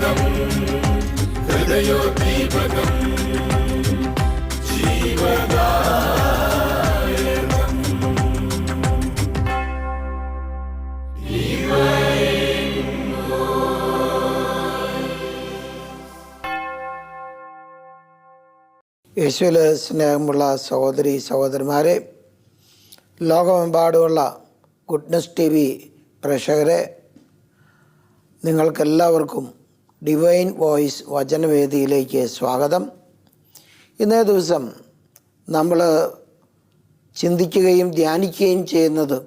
ദീപകം ഹൃദയോദ്ദീപകം ജീവദായകം യേശുവിൽ സ്നേഹമുള്ള സഹോദരി സഹോദരന്മാരെ, ലോകമെമ്പാടുമുള്ള ഗുഡ്നസ് TV പ്രേക്ഷകരെ, നിങ്ങൾക്കെല്ലാവർക്കും ഡിവൈൻ വോയിസ് വചനവേദിയിലേക്ക് സ്വാഗതം. ഇന്നേ ദിവസം നമ്മൾ ചിന്തിക്കുകയും ധ്യാനിക്കുകയും ചെയ്യുന്നത്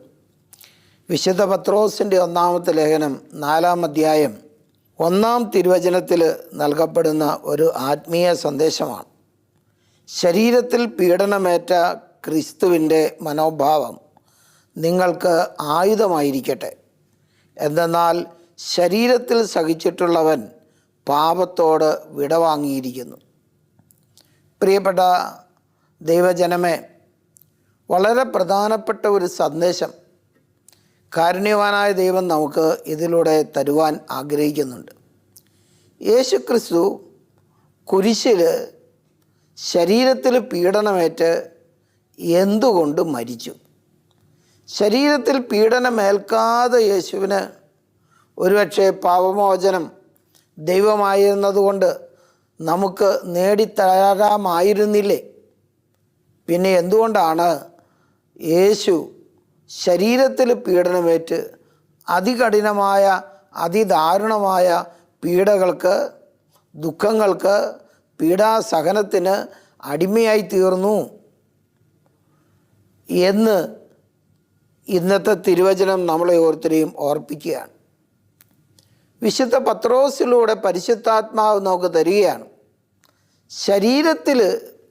വിശുദ്ധ പത്രോസിൻ്റെ ഒന്നാമത്തെ ലേഖനം 4-ാം അധ്യായം 1-ാം തിരുവചനത്തിൽ നൽകപ്പെടുന്ന ഒരു ആത്മീയ സന്ദേശമാണ്. ശരീരത്തിൽ പീഡനമേറ്റ ക്രിസ്തുവിൻ്റെ മനോഭാവം നിങ്ങൾക്ക് ആയുധമായിരിക്കട്ടെ. എന്തെന്നാൽ ശരീരത്തിൽ സഹിച്ചിട്ടുള്ളവൻ പാപത്തോട് വിടവാങ്ങിയിരിക്കുന്നു. പ്രിയപ്പെട്ട ദൈവജനമേ, വളരെ പ്രധാനപ്പെട്ട ഒരു സന്ദേശം കാരുണ്യവാനായ ദൈവം നമുക്ക് ഇതിലൂടെ തരുവാൻ ആഗ്രഹിക്കുന്നുണ്ട്. യേശു ക്രിസ്തു കുരിശിൽ ശരീരത്തിൽ പീഡനമേറ്റ് എന്തുകൊണ്ട് മരിച്ചു? ശരീരത്തിൽ പീഡനമേൽക്കാതെ യേശുവിന് ഒരുപക്ഷെ പാപമോചനം ദൈവമായിരുന്നതുകൊണ്ട് നമുക്ക് നേടിത്തരാമായിരുന്നില്ലേ? പിന്നെ എന്തുകൊണ്ടാണ് യേശു ശരീരത്തിൽ പീഡനമേറ്റ് അതികഠിനമായ അതിദാരുണമായ പീഡകൾക്ക്, ദുഃഖങ്ങൾക്ക്, പീഡാസഹനത്തിന് അടിമയായി തീർന്നു എന്ന് ഇന്നത്തെ തിരുവചനം നമ്മളെ ഓരോരുത്തരെയും ഓർപ്പിക്കുകയാണ്. വിശുദ്ധ പത്രോസിലൂടെ പരിശുദ്ധാത്മാവ് നമുക്ക് തരികയാണ്. ശരീരത്തിൽ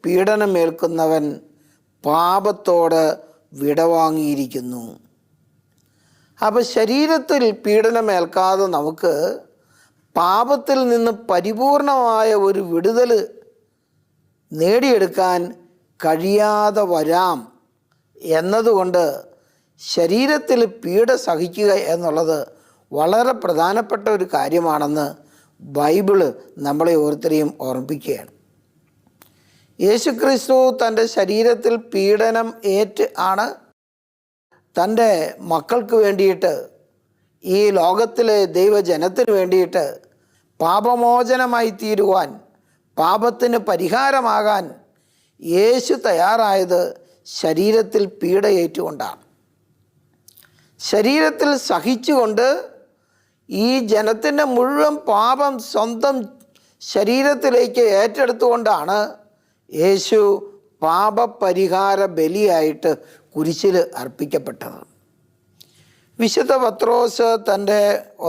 പീഡനമേൽക്കുന്നവൻ പാപത്തോട് വിടവാങ്ങിയിരിക്കുന്നു. അപ്പോൾ ശരീരത്തിൽ പീഡനമേൽക്കാതെ നമുക്ക് പാപത്തിൽ നിന്ന് പരിപൂർണമായ ഒരു വിടുതൽ നേടിയെടുക്കാൻ കഴിയാതെ വരാം എന്നതുകൊണ്ട് ശരീരത്തിൽ പീഡ സഹിക്കുക എന്നുള്ളത് വളരെ പ്രധാനപ്പെട്ട ഒരു കാര്യമാണെന്ന് ബൈബിള് നമ്മളെ ഓരോരുത്തരെയും ഓർമ്മിപ്പിക്കുകയാണ്. യേശുക്രിസ്തു തൻ്റെ ശരീരത്തിൽ പീഡനം ഏറ്റ് ആണ് തൻ്റെ മക്കൾക്ക് വേണ്ടിയിട്ട്, ഈ ലോകത്തിലെ ദൈവജനത്തിന് വേണ്ടിയിട്ട് പാപമോചനമായി തീരുവാൻ, പാപത്തിന് പരിഹാരമാകാൻ യേശു തയ്യാറായത് ശരീരത്തിൽ പീഡയേറ്റുകൊണ്ടാണ്. ശരീരത്തിൽ സഹിച്ചുകൊണ്ട് ഈ ജനത്തിൻ്റെ മുഴുവൻ പാപം സ്വന്തം ശരീരത്തിലേക്ക് ഏറ്റെടുത്തുകൊണ്ടാണ് യേശു പാപപരിഹാര ബലിയായിട്ട് കുരിശിൽ അർപ്പിക്കപ്പെട്ടത്. വിശുദ്ധ പത്രോസ് തൻ്റെ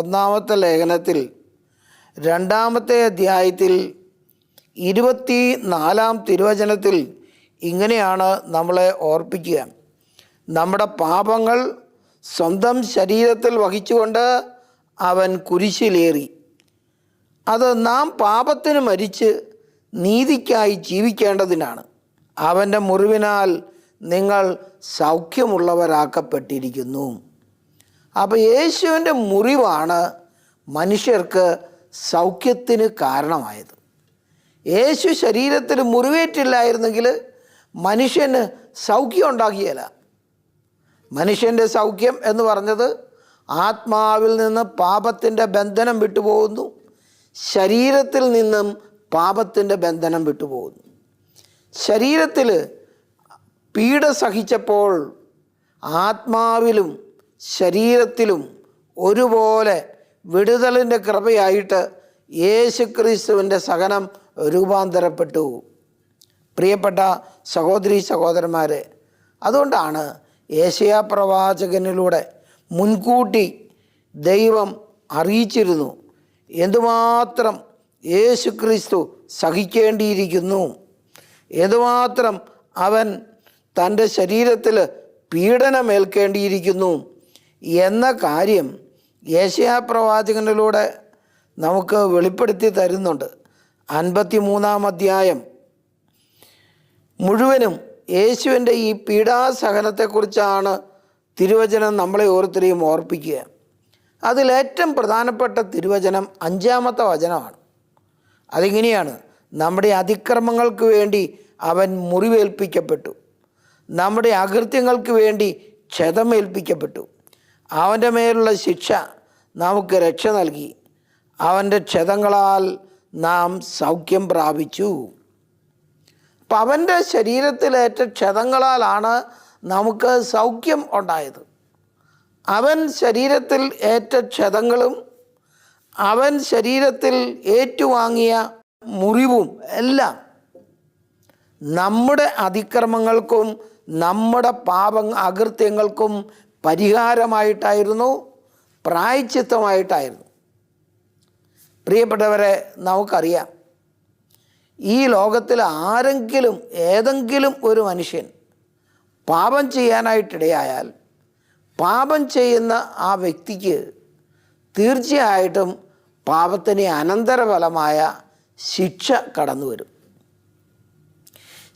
1-ാമത്തെ ലേഖനത്തിൽ 2-ാമത്തെ അധ്യായത്തിൽ 24-ാം തിരുവചനത്തിൽ ഇങ്ങനെയാണ് നമ്മളെ ഓർപ്പിക്കുക: നമ്മുടെ പാപങ്ങൾ സ്വന്തം ശരീരത്തിൽ വഹിച്ചുകൊണ്ട് അവൻ കുരിശിലേറി. അത് നാം പാപത്തിന് മരിച്ച് നീതിക്കായി ജീവിക്കേണ്ടതിനാണ്. അവൻ്റെ മുറിവിനാൽ നിങ്ങൾ സൗഖ്യമുള്ളവരാക്കപ്പെട്ടിരിക്കുന്നു. അപ്പോൾ യേശുവിൻ്റെ മുറിവാണ് മനുഷ്യർക്ക് സൗഖ്യത്തിന് കാരണമായത്. യേശു ശരീരത്തിൽ മുറിവേറ്റില്ലായിരുന്നെങ്കിൽ മനുഷ്യന് സൗഖ്യം ഉണ്ടാകിയല്ല. മനുഷ്യൻ്റെ സൗഖ്യം എന്ന് പറഞ്ഞത് ആത്മാവിൽ നിന്ന് പാപത്തിൻ്റെ ബന്ധനം വിട്ടുപോകുന്നു, ശരീരത്തിൽ നിന്നും പാപത്തിൻ്റെ ബന്ധനം വിട്ടുപോകുന്നു. ശരീരത്തിൽ പീഡ സഹിച്ചപ്പോൾ ആത്മാവിലും ശരീരത്തിലും ഒരുപോലെ വിടുതലിൻ്റെ കൃപയായിട്ട് യേശുക്രിസ്തുവിൻ്റെ സഹനം രൂപാന്തരപ്പെട്ടു. പ്രിയപ്പെട്ട സഹോദരീ സഹോദരന്മാരെ, അതുകൊണ്ടാണ് യേശയ്യാ പ്രവാചകനിലൂടെ മുൻകൂട്ടി ദൈവം അറിയിച്ചിരുന്നു എന്തുമാത്രം യേശുക്രിസ്തു സഹിക്കേണ്ടിയിരിക്കുന്നു, എന്തുമാത്രം അവൻ തൻ്റെ ശരീരത്തിൽ പീഡനമേൽക്കേണ്ടിയിരിക്കുന്നു എന്ന കാര്യം യേശയ്യാ പ്രവാചകനിലൂടെ നമുക്ക് വെളിപ്പെടുത്തി തരുന്നുണ്ട്. 53-ാം അധ്യായം മുഴുവനും യേശുവിൻ്റെ ഈ പീഡാസഹനത്തെക്കുറിച്ചാണ് തിരുവചനം നമ്മളെ ഓരോരുത്തരെയും ഓർപ്പിക്കുക. അതിലേറ്റവും പ്രധാനപ്പെട്ട തിരുവചനം 5-ാമത്തെ വചനമാണ്. അതിങ്ങനെയാണ്: നമ്മുടെ അതിക്രമങ്ങൾക്ക് വേണ്ടി അവൻ മുറിവേൽപ്പിക്കപ്പെട്ടു, നമ്മുടെ അകൃത്യങ്ങൾക്ക് വേണ്ടി ക്ഷതമേൽപ്പിക്കപ്പെട്ടു. അവൻ്റെ മേലുള്ള ശിക്ഷ നമുക്ക് രക്ഷ നൽകി, അവൻ്റെ ക്ഷതങ്ങളാൽ നാം സൗഖ്യം പ്രാപിച്ചു. അപ്പം അവൻ്റെ ശരീരത്തിലേറ്റ ക്ഷതങ്ങളാലാണ് നമുക്ക് സൗഖ്യം ഉണ്ടായത്. അവൻ ശരീരത്തിൽ ഏറ്റ ക്ഷതങ്ങളും അവൻ ശരീരത്തിൽ ഏറ്റുവാങ്ങിയ മുറിവും എല്ലാം നമ്മുടെ അതിക്രമങ്ങൾക്കും നമ്മുടെ അകൃത്യങ്ങൾക്കും പരിഹാരമായിട്ടായിരുന്നു, പ്രായശ്ചിത്തമായിട്ടായിരുന്നു. പ്രിയപ്പെട്ടവരെ, നമുക്കറിയാം, ഈ ലോകത്തിൽ ആരെങ്കിലും ഏതെങ്കിലും ഒരു മനുഷ്യൻ പാപം ചെയ്യാനായിട്ടിടയായാൽ പാപം ചെയ്യുന്ന ആ വ്യക്തിക്ക് തീർച്ചയായിട്ടും പാപത്തിന് അനന്തരഫലമായ ശിക്ഷ കടന്നു വരും.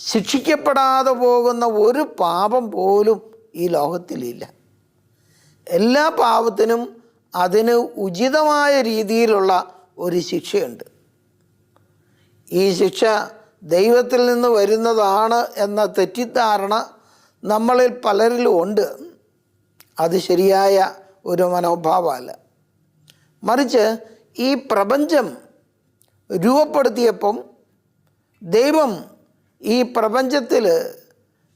ശിക്ഷിക്കപ്പെടാതെ പോകുന്ന ഒരു പാപം പോലും ഈ ലോകത്തിലില്ല. എല്ലാ പാപത്തിനും അതിന് ഉചിതമായ രീതിയിലുള്ള ഒരു ശിക്ഷയുണ്ട്. ഈ ശിക്ഷ ദൈവത്തിൽ നിന്ന് വരുന്നതാണ് എന്ന തെറ്റിദ്ധാരണ നമ്മളിൽ പലരിലും ഉണ്ട്. അത് ശരിയായ ഒരു മനോഭാവമല്ല. മറിച്ച് ഈ പ്രപഞ്ചം രൂപപ്പെടുത്തിയപ്പം ദൈവം ഈ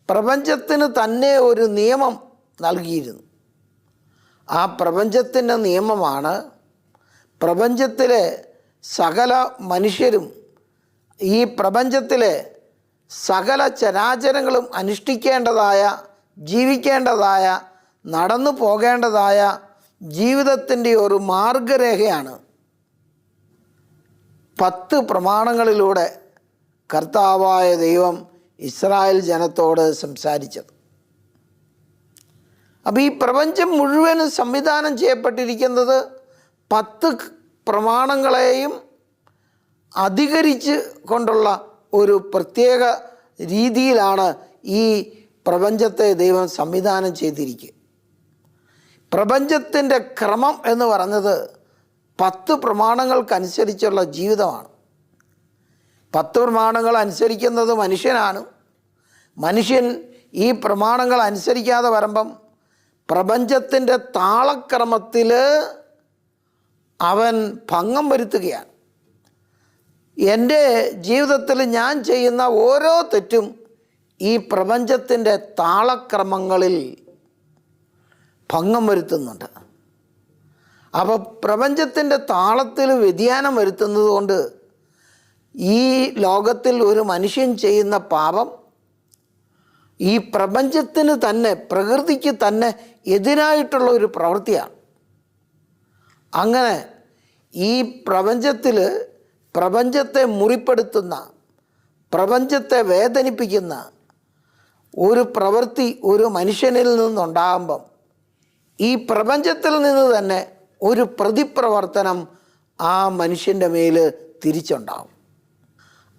പ്രപഞ്ചത്തിന് തന്നെ ഒരു നിയമം നൽകിയിരുന്നു. ആ പ്രപഞ്ചത്തിൻ്റെ നിയമമാണ് പ്രപഞ്ചത്തിലെ സകല മനുഷ്യരും, ഈ പ്രപഞ്ചത്തിലെ സകല ചരാചരങ്ങളും അനുഷ്ഠിക്കേണ്ടതായ, ജീവിക്കേണ്ടതായ, നടന്നു പോകേണ്ടതായ ജീവിതത്തിൻ്റെ ഒരു മാർഗരേഖയാണ് 10 പ്രമാണങ്ങളിലൂടെ കർത്താവായ ദൈവം ഇസ്രായേൽ ജനത്തോട് സംസാരിച്ചത്. അപ്പോൾ ഈ പ്രപഞ്ചം മുഴുവനും സംവിധാനം ചെയ്യപ്പെട്ടിരിക്കുന്നത് 10 പ്രമാണങ്ങളെയും അധികരിച്ച് കൊണ്ടുള്ള ഒരു പ്രത്യേക രീതിയിലാണ് ഈ പ്രപഞ്ചത്തെ ദൈവം സംവിധാനം ചെയ്തിരിക്കുക. പ്രപഞ്ചത്തിൻ്റെ ക്രമം എന്ന് പറഞ്ഞത് 10 പ്രമാണങ്ങൾക്കനുസരിച്ചുള്ള ജീവിതമാണ്. 10 പ്രമാണങ്ങൾ അനുസരിക്കുന്നത് മനുഷ്യനാണ്. മനുഷ്യൻ ഈ പ്രമാണങ്ങൾ അനുസരിക്കാതെ വരുമ്പം പ്രപഞ്ചത്തിൻ്റെ താളക്രമത്തിൽ അവൻ ഭംഗം വരുത്തുകയാണ്. എൻ്റെ ജീവിതത്തിൽ ഞാൻ ചെയ്യുന്ന ഓരോ തെറ്റും ഈ പ്രപഞ്ചത്തിൻ്റെ താളക്രമങ്ങളിൽ ഭംഗം വരുത്തുന്നുണ്ട്. അപ്പോൾ പ്രപഞ്ചത്തിൻ്റെ താളത്തിൽ വ്യതിയാനം വരുത്തുന്നത് കൊണ്ട് ഈ ലോകത്തിൽ ഒരു മനുഷ്യൻ ചെയ്യുന്ന പാപം ഈ പ്രപഞ്ചത്തിന് തന്നെ, പ്രകൃതിക്ക് തന്നെ എതിരായിട്ടുള്ള ഒരു പ്രവൃത്തിയാണ്. അങ്ങനെ ഈ പ്രപഞ്ചത്തെ മുറിപ്പെടുത്തുന്ന, പ്രപഞ്ചത്തെ വേദനിപ്പിക്കുന്ന ഒരു പ്രവൃത്തി ഒരു മനുഷ്യനിൽ നിന്നുണ്ടാകുമ്പം ഈ പ്രപഞ്ചത്തിൽ നിന്ന് തന്നെ ഒരു പ്രതിപ്രവർത്തനം ആ മനുഷ്യൻ്റെ മേൽ തിരിച്ചുണ്ടാകും.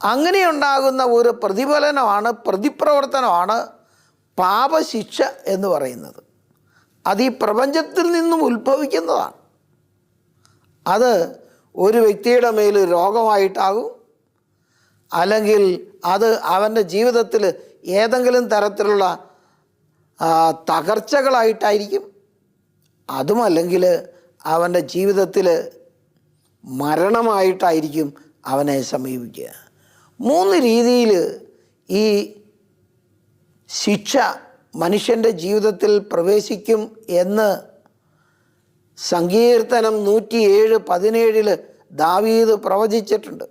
അങ്ങനെയുണ്ടാകുന്ന ഒരു പ്രതിപ്രവർത്തനമാണ് പാപശിക്ഷ എന്ന് പറയുന്നത്. അത് ഈ പ്രപഞ്ചത്തിൽ നിന്നും ഉത്ഭവിക്കുന്നതാണ്. അത് ഒരു വ്യക്തിയുടെ മേൽ രോഗമായിട്ടാകും, അല്ലെങ്കിൽ അത് അവൻ്റെ ജീവിതത്തിൽ ഏതെങ്കിലും തരത്തിലുള്ള തകർച്ചകളായിട്ടായിരിക്കും, അതുമല്ലെങ്കിൽ അവൻ്റെ ജീവിതത്തിൽ മരണമായിട്ടായിരിക്കും അവനെ സമീപിക്കുക. 3 രീതിയിൽ ഈ ശിക്ഷ മനുഷ്യൻ്റെ ജീവിതത്തിൽ പ്രവേശിക്കും എന്ന് സങ്കീർത്തനം 107:17 ദാവീദ് പ്രവചിച്ചിട്ടുണ്ട്.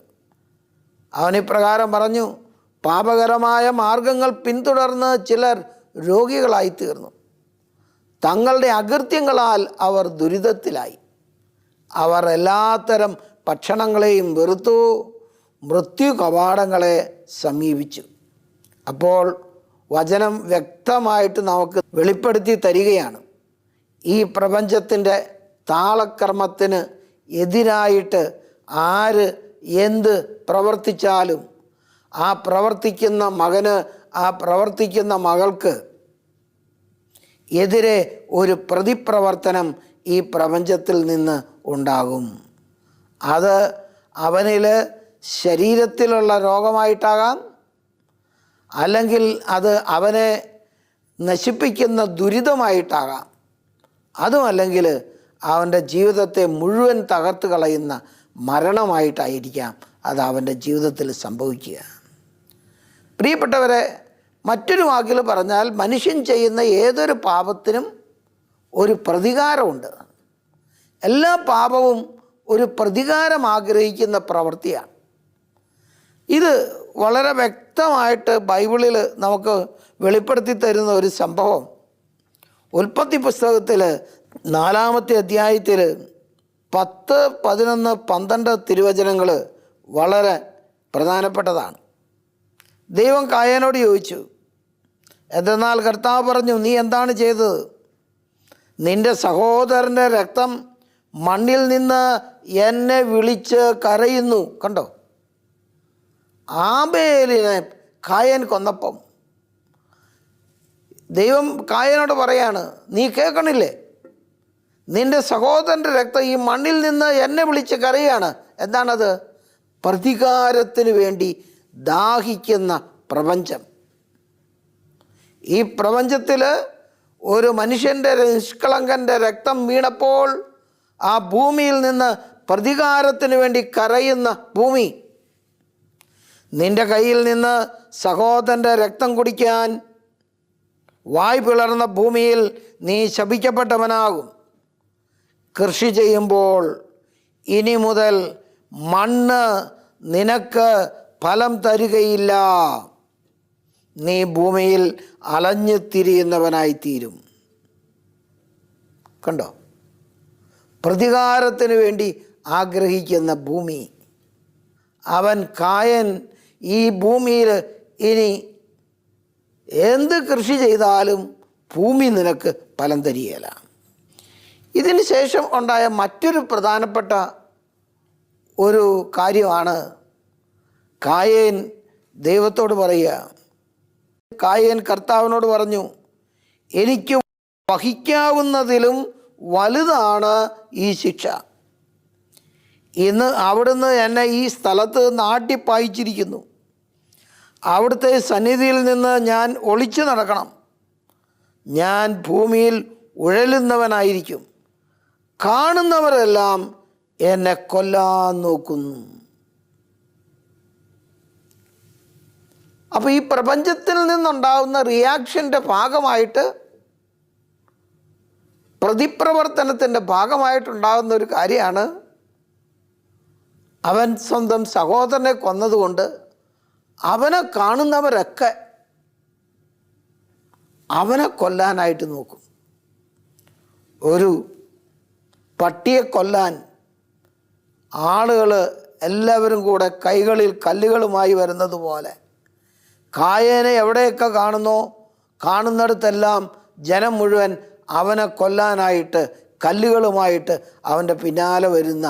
അവനിപ്രകാരം പറഞ്ഞു: പാപകരമായ മാർഗങ്ങൾ പിന്തുടർന്ന് ചിലർ രോഗികളായിത്തീർന്നു, തങ്ങളുടെ അകൃത്യങ്ങളാൽ അവർ ദുരിതത്തിലായി, അവർ എല്ലാത്തരം ഭക്ഷണങ്ങളെയും വെറുത്തു, മൃത്യു കവാടങ്ങളെ സമീപിച്ചു. അപ്പോൾ വചനം വ്യക്തമായിട്ട് നമുക്ക് വെളിപ്പെടുത്തി തരികയാണ്, ഈ പ്രപഞ്ചത്തിൻ്റെ താളക്രമത്തിന് എതിരായിട്ട് ആര് എന്ത് പ്രവർത്തിച്ചാലും ആ പ്രവർത്തിക്കുന്ന മകന്, ആ പ്രവർത്തിക്കുന്ന മകൾക്ക് എതിരെ ഒരു പ്രതിപ്രവർത്തനം ഈ പ്രപഞ്ചത്തിൽ നിന്ന് ഉണ്ടാകും. അത് അവനിൽ ശരീരത്തിലുള്ള രോഗമായിട്ടാകാം, അല്ലെങ്കിൽ അത് അവനെ നശിപ്പിക്കുന്ന ദുരിതമായിട്ടാകാം, അതുമല്ലെങ്കിൽ അവൻ്റെ ജീവിതത്തെ മുഴുവൻ തകർത്ത് കളയുന്ന മരണമായിട്ടായിരിക്കാം അത് അവൻ്റെ ജീവിതത്തിൽ സംഭവിക്കുക. പ്രിയപ്പെട്ടവരെ, മറ്റൊരു വാക്കിൽ പറഞ്ഞാൽ മനുഷ്യൻ ചെയ്യുന്ന ഏതൊരു പാപത്തിനും ഒരു പ്രതികാരമുണ്ട്. എല്ലാ പാപവും ഒരു പ്രതികാരം ആഗ്രഹിക്കുന്ന പ്രവൃത്തിയാണ്. ഇത് വളരെ വ്യക്തമായിട്ട് ബൈബിളിൽ നമുക്ക് വെളിപ്പെടുത്തി തരുന്ന ഒരു സംഭവം ഉൽപ്പത്തി പുസ്തകത്തിൽ 4-ാമത്തെ അധ്യായത്തിൽ 10, 11, 12 തിരുവചനങ്ങൾ വളരെ പ്രധാനപ്പെട്ടതാണ്. ദൈവം കായനോട് ചോദിച്ചു, എന്തെന്നാൽ കർത്താവ് പറഞ്ഞു, നീ എന്താണ് ചെയ്തത്? നിൻ്റെ സഹോദരൻ്റെ രക്തം മണ്ണിൽ നിന്ന് എന്നെ വിളിച്ച് കരയുന്നു. കണ്ടോ, ആബേലിനെ കായൻ കൊന്നപ്പം ദൈവം കായനോട് പറയാണ്, നീ കേൾക്കണില്ലേ? നിൻ്റെ സഹോദരൻ്റെ രക്തം ഈ മണ്ണിൽ നിന്ന് എന്നെ വിളിച്ച് കരയാണ്. എന്താണത്? പ്രതികാരത്തിന് വേണ്ടി ദാഹിക്കുന്ന പ്രപഞ്ചം. ഈ പ്രപഞ്ചത്തിൽ ഒരു മനുഷ്യൻ്റെ നിഷ്കളങ്കൻ്റെ രക്തം വീണപ്പോൾ ആ ഭൂമിയിൽ നിന്ന് പ്രതികാരത്തിന് വേണ്ടി കരയുന്ന ഭൂമി. നിൻ്റെ കയ്യിൽ നിന്ന് സഹോദരൻ്റെ രക്തം കുടിക്കാൻ വായ് പിളർന്ന ഭൂമിയിൽ നീ ശപിക്കപ്പെട്ടവനാകും. കൃഷി ചെയ്യുമ്പോൾ ഇനി മുതൽ മണ്ണ് നിനക്ക് ഫലം തരികയില്ല. നീ ഭൂമിയിൽ അലഞ്ഞു തിരിയുന്നവനായിത്തീരും. കണ്ടോ, പ്രതികാരത്തിന് വേണ്ടി ആഗ്രഹിക്കുന്ന ഭൂമി. അവൻ കായൻ ഈ ഭൂമിയിൽ ഇനി എന്ത് കൃഷി ചെയ്താലും ഭൂമി നിനക്ക് ഫലം തരികയില്ല. ഇതിന് ശേഷം ഉണ്ടായ മറ്റൊരു പ്രധാനപ്പെട്ട ഒരു കാര്യമാണ് കായൻ ദൈവത്തോട് പറയുക. കായൻ കർത്താവിനോട് പറഞ്ഞു, എനിക്ക് വഹിക്കാവുന്നതിലും വലുതാണ് ഈ ശിക്ഷ. ഇന്ന് അവിടുന്ന് എന്നെ ഈ സ്ഥലത്ത് നാട്ടിപ്പായിച്ചിരിക്കുന്നു. അവിടുത്തെ സന്നിധിയിൽ നിന്ന് ഞാൻ ഒളിച്ചു നടക്കണം. ഞാൻ ഭൂമിയിൽ ഉഴലുന്നവനായിരിക്കും. കാണുന്നവരെല്ലാം എന്നെ കൊല്ലാൻ നോക്കുന്നു. അപ്പോൾ ഈ പ്രപഞ്ചത്തിൽ നിന്നുണ്ടാകുന്ന റിയാക്ഷൻ്റെ ഭാഗമായിട്ട്, പ്രതിപ്രവർത്തനത്തിൻ്റെ ഭാഗമായിട്ടുണ്ടാകുന്ന ഒരു കാര്യമാണ് അവൻ സ്വന്തം സഹോദരനെ കൊന്നതുകൊണ്ട് അവനെ കാണുന്നവരൊക്കെ അവനെ കൊല്ലാനായിട്ട് നോക്കും. ഒരു പട്ടിയെ കൊല്ലാൻ ആളുകൾ എല്ലാവരും കൂടെ കൈകളിൽ കല്ലുകളുമായി വരുന്നത് പോലെ കായേനെ എവിടെയൊക്കെ കാണുന്നോ കാണുന്നിടത്തെല്ലാം ജനം മുഴുവൻ അവനെ കൊല്ലാനായിട്ട് കല്ലുകളുമായിട്ട് അവൻ്റെ പിന്നാലെ വരുന്ന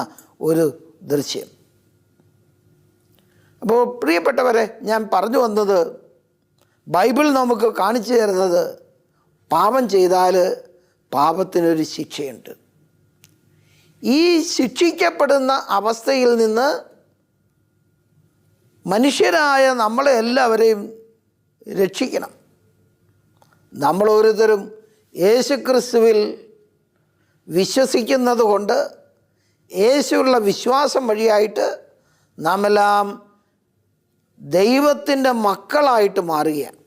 ഒരു ദൃശ്യം. അപ്പോൾ പ്രിയപ്പെട്ടവരെ, ഞാൻ പറഞ്ഞു വന്നത്, ബൈബിൾ നമുക്ക് കാണിച്ചു തരുന്നത് പാപം ചെയ്താൽ പാപത്തിനൊരു ശിക്ഷയുണ്ട്. ഈ ശിക്ഷിക്കപ്പെടുന്ന അവസ്ഥയിൽ നിന്ന് മനുഷ്യരായ നമ്മളെ എല്ലാവരെയും രക്ഷിക്കണം. നമ്മൾ ഓരോരുത്തരും യേശുക്രിസ്തുവിൽ വിശ്വസിക്കുന്നത് കൊണ്ട്, യേശുവുള്ള വിശ്വാസം വഴിയായിട്ട് നാം എല്ലാം ദൈവത്തിൻ്റെ മക്കളായിട്ട് മാറുകയാണ്.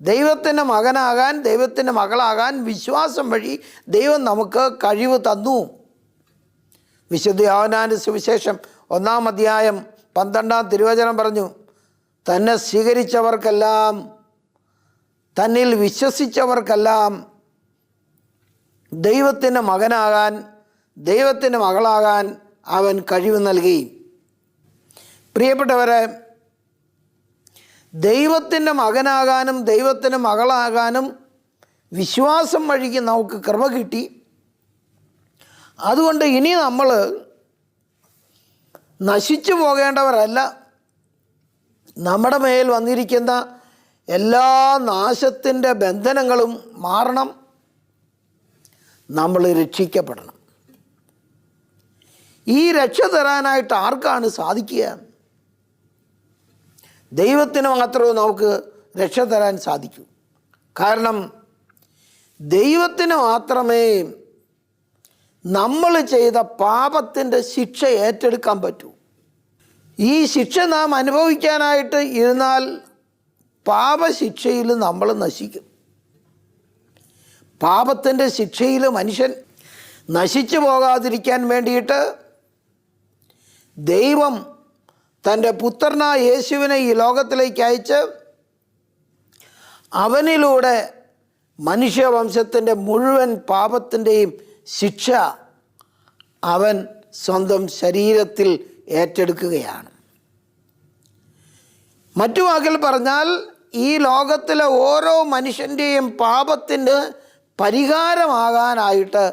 ദൈവത്തിൻ്റെ മകനാകാൻ, ദൈവത്തിൻ്റെ മകളാകാൻ വിശ്വാസം വഴി ദൈവം നമുക്ക് കഴിവ് തന്നു. വിശുദ്ധ യോഹന്നാന്റെ സുവിശേഷം 1-ാം അധ്യായം 12-ാം തിരുവചനം പറഞ്ഞു, തന്നെ സ്വീകരിച്ചവർക്കെല്ലാം, തന്നിൽ വിശ്വസിച്ചവർക്കെല്ലാം ദൈവത്തിൻ്റെ മകനാകാൻ, ദൈവത്തിൻ്റെ മകളാകാൻ അവൻ കഴിവ് നൽകി. പ്രിയപ്പെട്ടവരെ, ദൈവത്തിൻ്റെ മകനാകാനും ദൈവത്തിൻ്റെ മകളാകാനും വിശ്വാസം വഴിക്ക് നമുക്ക് കൃപ കിട്ടി. അതുകൊണ്ട് ഇനി നമ്മൾ നശിച്ചു പോകേണ്ടവരല്ല. നമ്മുടെ മേൽ വന്നിരിക്കുന്ന എല്ലാ നാശത്തിൻ്റെ ബന്ധനങ്ങളും മാറണം. നമ്മൾ രക്ഷിക്കപ്പെടണം. ഈ രക്ഷ തരാനായിട്ട് ആർക്കാണ് സാധിക്കുക? ദൈവത്തിന് മാത്രമേ നമുക്ക് രക്ഷ തരാൻ സാധിക്കൂ. കാരണം ദൈവത്തിന് മാത്രമേ നമ്മൾ ചെയ്ത പാപത്തിൻ്റെ ശിക്ഷ ഏറ്റെടുക്കാൻ പറ്റൂ. ഈ ശിക്ഷ നാം അനുഭവിക്കാനായിട്ട് ഇരുന്നാൽ പാപശിക്ഷയിൽ നമ്മൾ നശിക്കും. പാപത്തിൻ്റെ ശിക്ഷയിൽ മനുഷ്യൻ നശിച്ചു പോകാതിരിക്കാൻ വേണ്ടിയിട്ട് ദൈവം തൻ്റെ പുത്രനായ യേശുവിനെ ഈ ലോകത്തിലേക്ക് അയച്ച് അവനിലൂടെ മനുഷ്യവംശത്തിൻ്റെ മുഴുവൻ പാപത്തിൻ്റെയും ശിക്ഷ അവൻ സ്വന്തം ശരീരത്തിൽ ഏറ്റെടുക്കുകയാണ്. മറ്റു വാക്കിൽ പറഞ്ഞാൽ ഈ ലോകത്തിലെ ഓരോ മനുഷ്യൻ്റെയും പാപത്തിന് പരിഹാരമാകാനായിട്ട്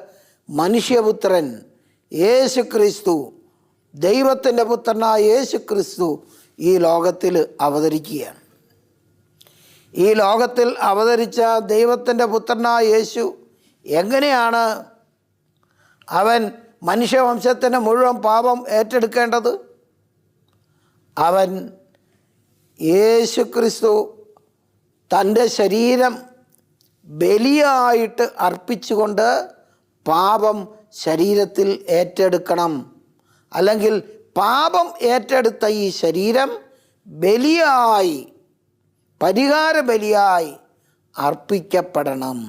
മനുഷ്യപുത്രൻ യേശു ക്രിസ്തു, ദൈവത്തിൻ്റെ പുത്രനായ യേശു ക്രിസ്തു ഈ ലോകത്തിൽ അവതരിക്കുകയാണ്. ഈ ലോകത്തിൽ അവതരിച്ച ദൈവത്തിൻ്റെ പുത്രനായ യേശു എങ്ങനെയാണ് അവൻ മനുഷ്യവംശത്തിൻ്റെ മുഴുവൻ പാപം ഏറ്റെടുക്കേണ്ടത്? അവൻ യേശു ക്രിസ്തു തൻ്റെ ശരീരം ബലിയായിട്ട് അർപ്പിച്ചുകൊണ്ട് പാപം ശരീരത്തിൽ ഏറ്റെടുക്കണം. അല്ലെങ്കിൽ പാപം ഏറ്റെടുത്ത ഈ ശരീരം ബലിയായി, പരിഹാര ബലിയായി അർപ്പിക്കപ്പെടണം.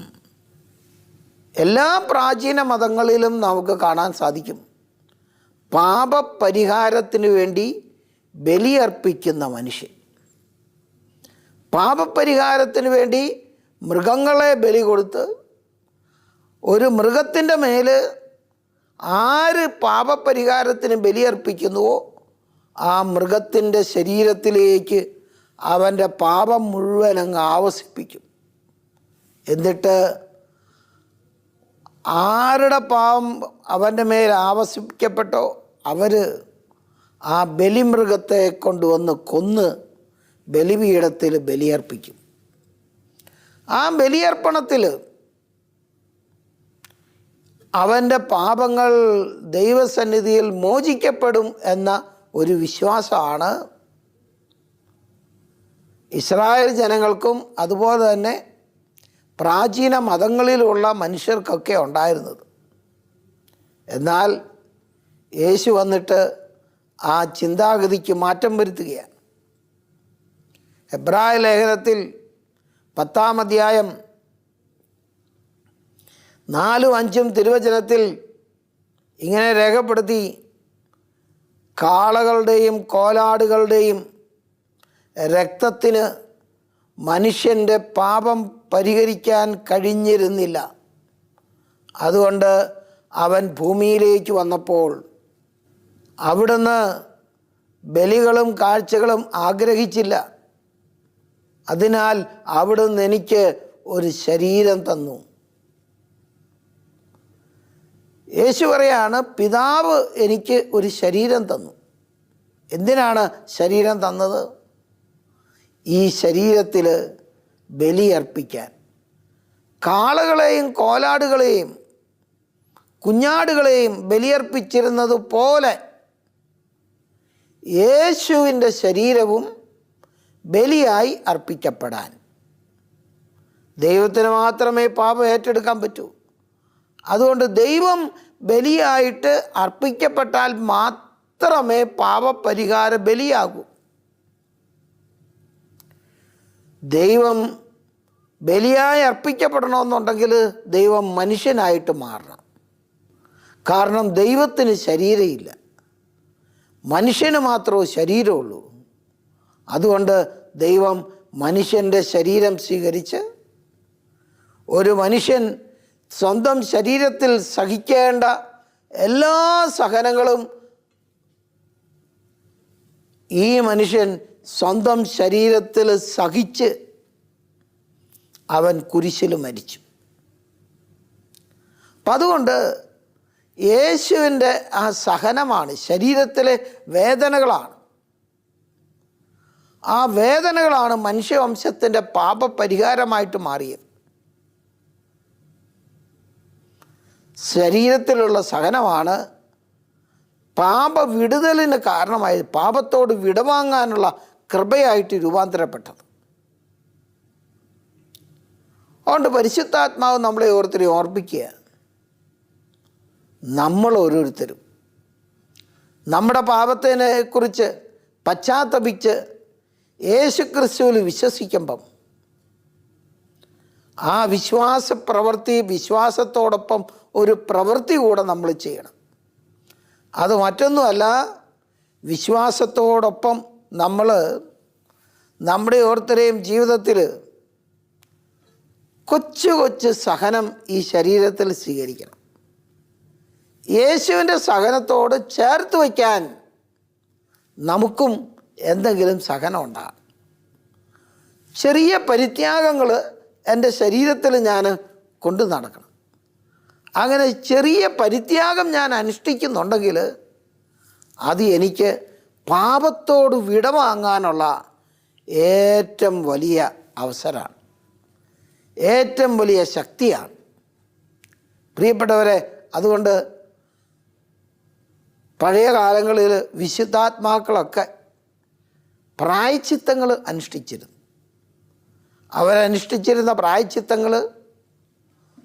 എല്ലാ പ്രാചീന മതങ്ങളിലും നമുക്ക് കാണാൻ സാധിക്കും പാപപരിഹാരത്തിന് വേണ്ടി ബലിയർപ്പിക്കുന്ന മനുഷ്യൻ. പാപപരിഹാരത്തിന് വേണ്ടി മൃഗങ്ങളെ ബലി കൊടുത്ത് ഒരു മൃഗത്തിൻ്റെ മേൽ ആര് പാപപരിഹാരത്തിന് ബലിയർപ്പിക്കുന്നുവോ ആ മൃഗത്തിൻ്റെ ശരീരത്തിലേക്ക് അവൻ്റെ പാപം മുഴുവൻ അങ്ങ് ആവസിപ്പിക്കും. എന്നിട്ട് ആരുടെ പാപം അവൻ്റെ മേൽ ആവസിപ്പിക്കപ്പെട്ടോ അവർ ആ ബലിമൃഗത്തെ കൊണ്ടുവന്ന് കൊന്ന് ബലിപീഠത്തിൽ ബലിയർപ്പിക്കും. ആ ബലിയർപ്പണത്തിൽ അവൻ്റെ പാപങ്ങൾ ദൈവസന്നിധിയിൽ മോചിക്കപ്പെടും എന്ന ഒരു വിശ്വാസമാണ് ഇസ്രായേൽ ജനങ്ങൾക്കും അതുപോലെ തന്നെ പ്രാചീന മതങ്ങളിലുള്ള മനുഷ്യർക്കൊക്കെ ഉണ്ടായിരുന്നത്. എന്നാൽ യേശു വന്നിട്ട് ആ ചിന്താഗതിക്ക് മാറ്റം വരുത്തുകയാണ്. എബ്രായ ലേഖനത്തിൽ 10-ാം അധ്യായം 4-5 തിരുവചനത്തിൽ ഇങ്ങനെ രേഖപ്പെടുത്തി, കാളകളുടെയും കോലാടുകളുടെയും രക്തത്തിന് മനുഷ്യൻ്റെ പാപം പരിഹരിക്കാൻ കഴിഞ്ഞിരുന്നില്ല. അതുകൊണ്ട് അവൻ ഭൂമിയിലേക്ക് വന്നപ്പോൾ അവിടുന്ന് ബലികളും കാഴ്ചകളും ആഗ്രഹിച്ചില്ല. അതിനാൽ അവിടുന്ന് എനിക്ക് ഒരു ശരീരം തന്നു. യേശു പറയാണ്, പിതാവ് എനിക്ക് ഒരു ശരീരം തന്നു. എന്തിനാണ് ശരീരം തന്നത്? ഈ ശരീരത്തിൽ ബലിയർപ്പിക്കാൻ. കാളകളെയും കോലാടുകളെയും കുഞ്ഞാടുകളെയും ബലിയർപ്പിച്ചിരുന്നത് പോലെ യേശുവിൻ്റെ ശരീരവും ബലിയായി അർപ്പിക്കപ്പെടാൻ. ദൈവത്തിന് മാത്രമേ പാപം ഏറ്റെടുക്കാൻ പറ്റൂ. അതുകൊണ്ട് ദൈവം ബലിയായിട്ട് അർപ്പിക്കപ്പെട്ടാൽ മാത്രമേ പാപപരിഹാര ബലിയാകൂ. ദൈവം ബലിയായി അർപ്പിക്കപ്പെടണമെന്നുണ്ടെങ്കിൽ ദൈവം മനുഷ്യനായിട്ട് മാറണം. കാരണം ദൈവത്തിന് ശരീരമില്ല, മനുഷ്യന് മാത്രമേ ശരീരമുള്ളൂ. അതുകൊണ്ട് ദൈവം മനുഷ്യൻ്റെ ശരീരം സ്വീകരിച്ച്, ഒരു മനുഷ്യൻ സ്വന്തം ശരീരത്തിൽ സഹിക്കേണ്ട എല്ലാ സഹനങ്ങളും ഈ മനുഷ്യൻ സ്വന്തം ശരീരത്തിൽ സഹിച്ച് അവൻ കുരിശിൽ മരിച്ചു. അപ്പം അതുകൊണ്ട് യേശുവിൻ്റെ ആ സഹനമാണ്, ശരീരത്തിലെ വേദനകളാണ്. ആ വേദനകളാണ് മനുഷ്യവംശത്തിൻ്റെ പാപപരിഹാരമായിട്ട് മാറിയത്. ശരീരത്തിലുള്ള സഹനമാണ് പാപ വിടുതലിന് കാരണമായി, പാപത്തോട് വിടവാങ്ങാനുള്ള കൃപയായിട്ട് രൂപാന്തരപ്പെട്ടത്. അതുകൊണ്ട് പരിശുദ്ധാത്മാവ് നമ്മളെ ഓരോരുത്തരെയും ഓർപ്പിക്കുക, നമ്മൾ ഓരോരുത്തരും നമ്മുടെ പാപത്തിനെ കുറിച്ച് പശ്ചാത്തപിച്ച് യേശുക്രിസ്തുവിൽ വിശ്വസിക്കുമ്പം ആ വിശ്വാസത്തോടൊപ്പം ഒരു പ്രവൃത്തി കൂടെ നമ്മൾ ചെയ്യണം. അത് മറ്റൊന്നുമല്ല, വിശ്വാസത്തോടൊപ്പം നമ്മൾ നമ്മുടെ ഓരോരുത്തരെയും ജീവിതത്തിൽ കൊച്ചു കൊച്ചു സഹനം ഈ ശരീരത്തിൽ സ്വീകരിക്കണം. യേശുവിൻ്റെ സഹനത്തോട് ചേർത്ത് വയ്ക്കാൻ നമുക്കും എന്തെങ്കിലും സഹനം ഉണ്ടാകും. ചെറിയ പരിത്യാഗങ്ങൾ എൻ്റെ ശരീരത്തിൽ ഞാൻ കൊണ്ടു നടക്കണം. അങ്ങനെ ചെറിയ പരിത്യാഗം ഞാൻ അനുഷ്ഠിക്കുന്നുണ്ടെങ്കിൽ അത് എനിക്ക് പാപത്തോട് വിടവാങ്ങാനുള്ള ഏറ്റവും വലിയ അവസരമാണ്, ഏറ്റവും വലിയ ശക്തിയാണ്. പ്രിയപ്പെട്ടവരെ, അതുകൊണ്ട് പഴയ കാലങ്ങളിൽ വിശുദ്ധാത്മാക്കളൊക്കെ പ്രായശ്ചിത്തങ്ങൾ അനുഷ്ഠിച്ചിരുന്നു. അവരനുഷ്ഠിച്ചിരുന്ന പ്രായശ്ചിത്തങ്ങൾ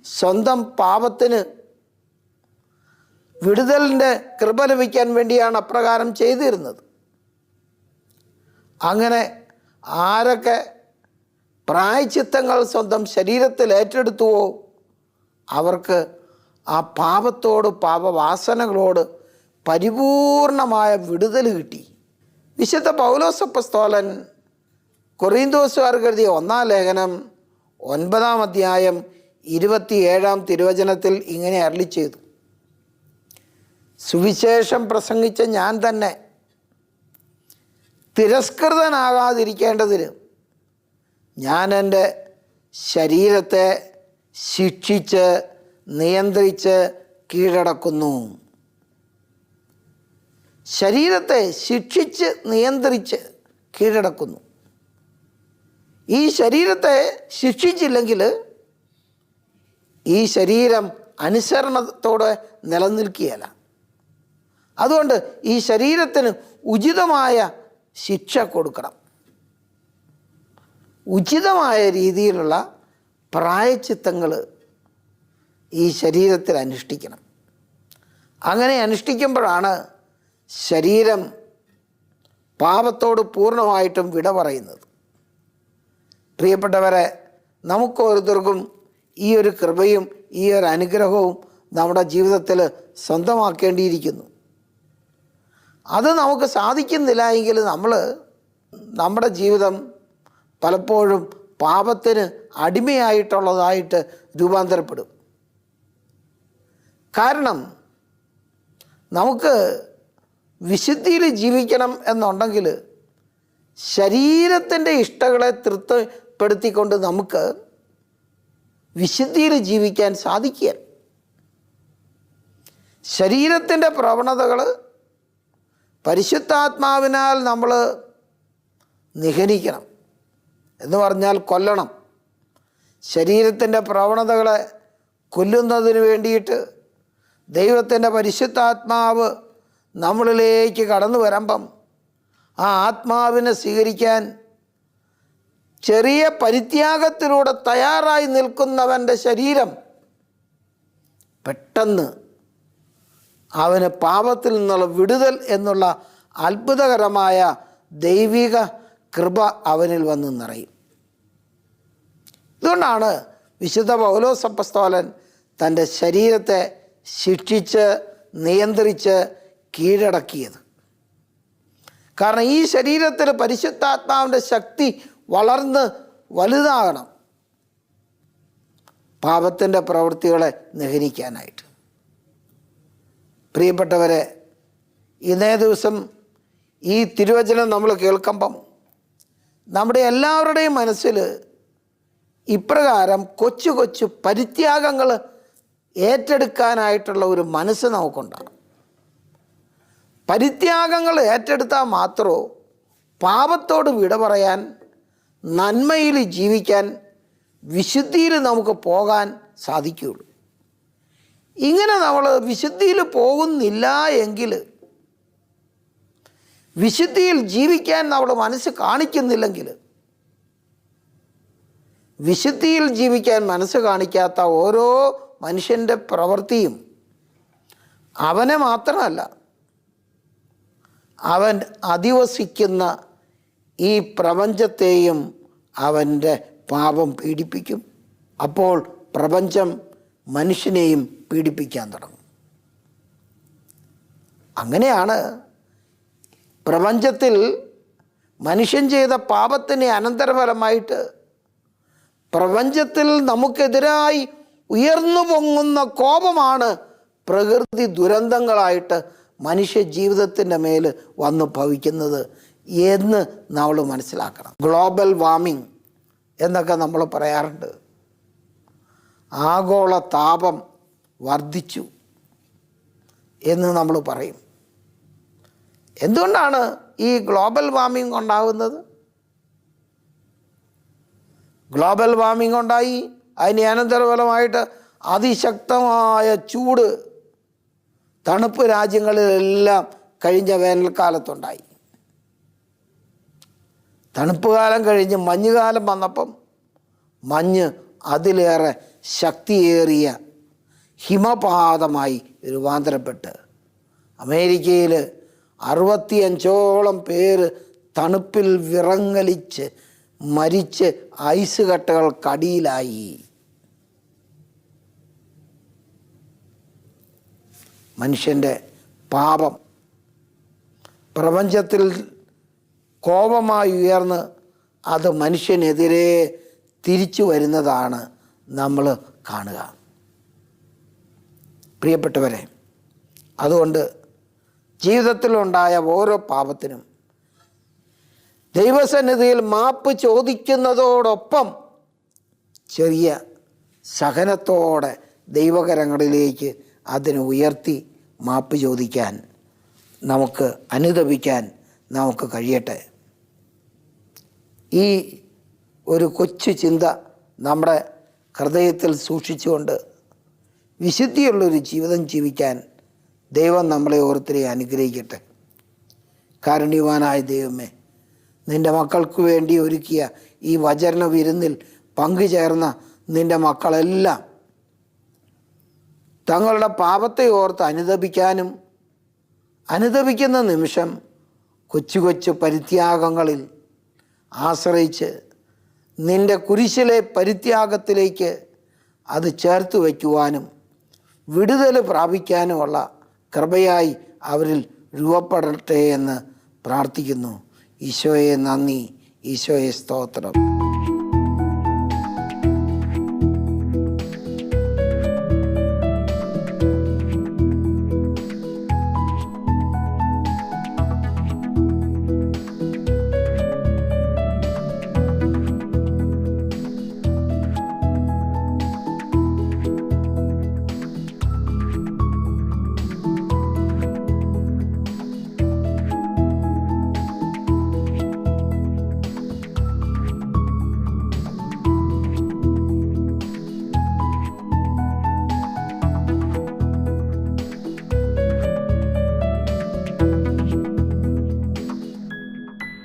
സ്വന്തം പാപത്തിന് വിടുതലിൻ്റെ കൃപ ലഭിക്കാൻ വേണ്ടിയാണ് അപ്രകാരം ചെയ്തിരുന്നത്. അങ്ങനെ ആരൊക്കെ പ്രായശ്ചിത്തങ്ങൾ സ്വന്തം ശരീരത്തിൽ ഏറ്റെടുത്തുവോ അവർക്ക് ആ പാപത്തോട്, പാപവാസനകളോട് പരിപൂർണമായ വിടുതൽ കിട്ടി. വിശുദ്ധ പൗലോസ് അപ്പോസ്തലൻ കൊറിന്തോസുകാർക്ക് എഴുതിയ 1-ാം ലേഖനം 9-ാം അധ്യായം 27-ാം തിരുവചനത്തിൽ ഇങ്ങനെ അരുളി ചെയ്തു: സുവിശേഷം പ്രസംഗിച്ച ഞാൻ തന്നെ തിരസ്കൃതനാകാതിരിക്കേണ്ടതിന് ഞാൻ എൻ്റെ ശരീരത്തെ ശിക്ഷിച്ച് നിയന്ത്രിച്ച് കീഴടക്കുന്നു. ശരീരത്തെ ശിക്ഷിച്ച് നിയന്ത്രിച്ച് കീഴടക്കുന്നു. ഈ ശരീരത്തെ ശിക്ഷിച്ചില്ലെങ്കിൽ ഈ ശരീരം അനുസരണത്തോടെ നിലനിൽക്കുകയില്ല. അതുകൊണ്ട് ഈ ശരീരത്തിന് ഉചിതമായ ശിക്ഷ കൊടുക്കണം. ഉചിതമായ രീതിയിലുള്ള പ്രായശ്ചിത്തങ്ങൾ ഈ ശരീരത്തിൽ അനുഷ്ഠിക്കണം. അങ്ങനെ അനുഷ്ഠിക്കുമ്പോഴാണ് ശരീരം പാപത്തോട് പൂർണ്ണമായിട്ടും വിട പറയുന്നത്. പ്രിയപ്പെട്ടവരെ, നമുക്ക് ഓരോരുത്തർക്കും ഈ ഒരു കൃപയും ഈ ഒരു അനുഗ്രഹവും നമ്മുടെ ജീവിതത്തിൽ സ്വന്തമാക്കേണ്ടിയിരിക്കുന്നു. അത് നമുക്ക് സാധിക്കുന്നില്ല എങ്കിൽ നമ്മുടെ ജീവിതം പലപ്പോഴും പാപത്തിന് അടിമയായിട്ടുള്ളതായിട്ട് രൂപാന്തരപ്പെടും. കാരണം നമുക്ക് വിശുദ്ധിയിൽ ജീവിക്കണം എന്നുണ്ടെങ്കിൽ ശരീരത്തിൻ്റെ ഇഷ്ടങ്ങളെ തൃപ്തിപ്പെടുത്തിക്കൊണ്ട് നമുക്ക് വിശുദ്ധിയിൽ ജീവിക്കാൻ സാധിക്കുക. ശരീരത്തിൻ്റെ പ്രവണതകൾ പരിശുദ്ധാത്മാവിനാൽ നമ്മൾ നിഹനിക്കണം, എന്ന് പറഞ്ഞാൽ കൊല്ലണം. ശരീരത്തിൻ്റെ പ്രവണതകളെ കൊല്ലുന്നതിന് വേണ്ടിയിട്ട് ദൈവത്തിൻ്റെ പരിശുദ്ധാത്മാവ് നമ്മളിലേക്ക് കടന്നു വരുമ്പം ആ ആത്മാവിനെ സ്വീകരിക്കാൻ ചെറിയ പരിത്യാഗത്തിലൂടെ തയ്യാറായി നിൽക്കുന്നവൻ്റെ ശരീരം പെട്ടെന്ന് അവന് പാപത്തിൽ നിന്നുള്ള വിടുതൽ എന്നുള്ള അത്ഭുതകരമായ ദൈവിക കൃപ അവനിൽ വന്ന് നിറയും. ഇതുകൊണ്ടാണ് വിശുദ്ധ പൗലോസ് അപ്പോസ്തലൻ തൻ്റെ ശരീരത്തെ ശിക്ഷിച്ച് നിയന്ത്രിച്ച് കീഴടക്കിയത്. കാരണം ഈ ശരീരത്തിൽ പരിശുദ്ധാത്മാവിൻ്റെ ശക്തി വളർന്ന് വലുതാകണം പാപത്തിൻ്റെ പ്രവൃത്തികളെ നിഹനിക്കാനായിട്ട്. പ്രിയപ്പെട്ടവരെ, ഇന്നേ ദിവസം ഈ തിരുവചനം നമ്മൾ കേൾക്കുമ്പം നമ്മുടെ എല്ലാവരുടെയും മനസ്സിൽ ഇപ്രകാരം കൊച്ചു കൊച്ചു പരിത്യാഗങ്ങൾ ഏറ്റെടുക്കാനായിട്ടുള്ള ഒരു മനസ്സ് നമുക്കുണ്ടാകും. പരിത്യാഗങ്ങൾ ഏറ്റെടുത്താൽ മാത്രമോ പാപത്തോട് വിട പറയാൻ, നന്മയിൽ ജീവിക്കാൻ, വിശുദ്ധിയിൽ നമുക്ക് പോകാൻ സാധിക്കുകയുള്ളൂ. ഇങ്ങനെ നമ്മൾ വിശുദ്ധിയിൽ പോകുന്നില്ല എങ്കിൽ, വിശുദ്ധിയിൽ ജീവിക്കാൻ നമ്മൾ മനസ്സ് കാണിക്കുന്നില്ലെങ്കിൽ, വിശുദ്ധിയിൽ ജീവിക്കാൻ മനസ്സ് കാണിക്കാത്ത ഓരോ മനുഷ്യൻ്റെ പ്രവൃത്തിയും അവനെ മാത്രമല്ല, അവൻ അധിവസിക്കുന്ന ഈ പ്രപഞ്ചത്തെയും അവൻ്റെ പാപം പീഡിപ്പിക്കും. അപ്പോൾ പ്രപഞ്ചം മനുഷ്യനെയും പീഡിപ്പിക്കാൻ തുടങ്ങും. അങ്ങനെയാണ് പ്രപഞ്ചത്തിൽ മനുഷ്യൻ ചെയ്ത പാപത്തിന് അനന്തരഫലമായിട്ട് പ്രപഞ്ചത്തിൽ നമുക്കെതിരായി ഉയർന്നു പൊങ്ങുന്ന കോപമാണ് പ്രകൃതി ദുരന്തങ്ങളായിട്ട് മനുഷ്യ ജീവിതത്തിൻ്റെ മേൽ വന്നു ഭവിക്കുന്നത് എന്ന് നമ്മൾ മനസ്സിലാക്കണം. ഗ്ലോബൽ വാർമിംഗ് എന്നൊക്കെ നമ്മൾ പറയാറുണ്ട്. ആഗോള താപം വർദ്ധിച്ചു എന്ന് നമ്മൾ പറയും. എന്തുകൊണ്ടാണ് ഈ ഗ്ലോബൽ വാർമിംഗ് ഉണ്ടാകുന്നത്? ഗ്ലോബൽ വാർമിംഗ് ഉണ്ടായി, അതിന് അനന്തരഫലമായിട്ട് അതിശക്തമായ ചൂട് തണുപ്പ് രാജ്യങ്ങളിലെല്ലാം കഴിഞ്ഞ വേനൽക്കാലത്തുണ്ടായി. തണുപ്പ് കാലം കഴിഞ്ഞ് മഞ്ഞുകാലം വന്നപ്പം മഞ്ഞ് അതിലേറെ ശക്തിയേറിയ ഹിമപാതമായി രൂപാന്തരപ്പെട്ട് അമേരിക്കയിൽ 65ഓളം പേര് തണുപ്പിൽ വിറങ്ങലിച്ച് മരിച്ച് ഐസ് കട്ടകൾക്കടിയിലായി. മനുഷ്യൻ്റെ പാപം പ്രപഞ്ചത്തിൽ കോപമായി ഉയർന്ന് അത് മനുഷ്യനെതിരെ തിരിച്ചു വരുന്നതാണ് നമ്മൾ കാണുക. പ്രിയപ്പെട്ടവരെ, അതുകൊണ്ട് ജീവിതത്തിലുണ്ടായ ഓരോ പാപത്തിനും ദൈവസന്നിധിയിൽ മാപ്പ് ചോദിക്കുന്നതോടൊപ്പം ചെറിയ സഹനത്തോടെ ദൈവകരങ്ങളിലേക്ക് അതിനെ ഉയർത്തി മാപ്പ് ചോദിക്കാൻ നമുക്ക്, അനുതപിക്കാൻ നമുക്ക് കഴിയട്ടെ. ഈ ഒരു കൊച്ചു ചിന്ത നമ്മുടെ ഹൃദയത്തിൽ സൂക്ഷിച്ചുകൊണ്ട് വിശുദ്ധിയുള്ളൊരു ജീവിതം ജീവിക്കാൻ ദൈവം നമ്മളെ ഓരോരുത്തരെയും അനുഗ്രഹിക്കട്ടെ. കാരുണ്യവാനായ ദൈവമേ, നിൻ്റെ മക്കൾക്ക് വേണ്ടി ഒരുക്കിയ ഈ വചന വിരുന്നിൽ പങ്കുചേർന്ന നിൻ്റെ മക്കളെല്ലാം തങ്ങളുടെ പാപത്തെ ഓർത്ത് അനുതപിക്കാനും, അനുതപിക്കുന്ന നിമിഷം കൊച്ചു കൊച്ചു പരിത്യാഗങ്ങളിൽ ആശ്രയിച്ച് നിൻ്റെ കുരിശിലെ പരിത്യാഗത്തിലേക്ക് അത് ചേർത്ത് വയ്ക്കുവാനും വിടുതൽ പ്രാപിക്കാനുമുള്ള കൃപയായി അവരിൽ രൂപപ്പെടട്ടെ എന്ന് പ്രാർത്ഥിക്കുന്നു. ഈശോയെ നന്ദി, ഈശോയെ സ്തോത്രം.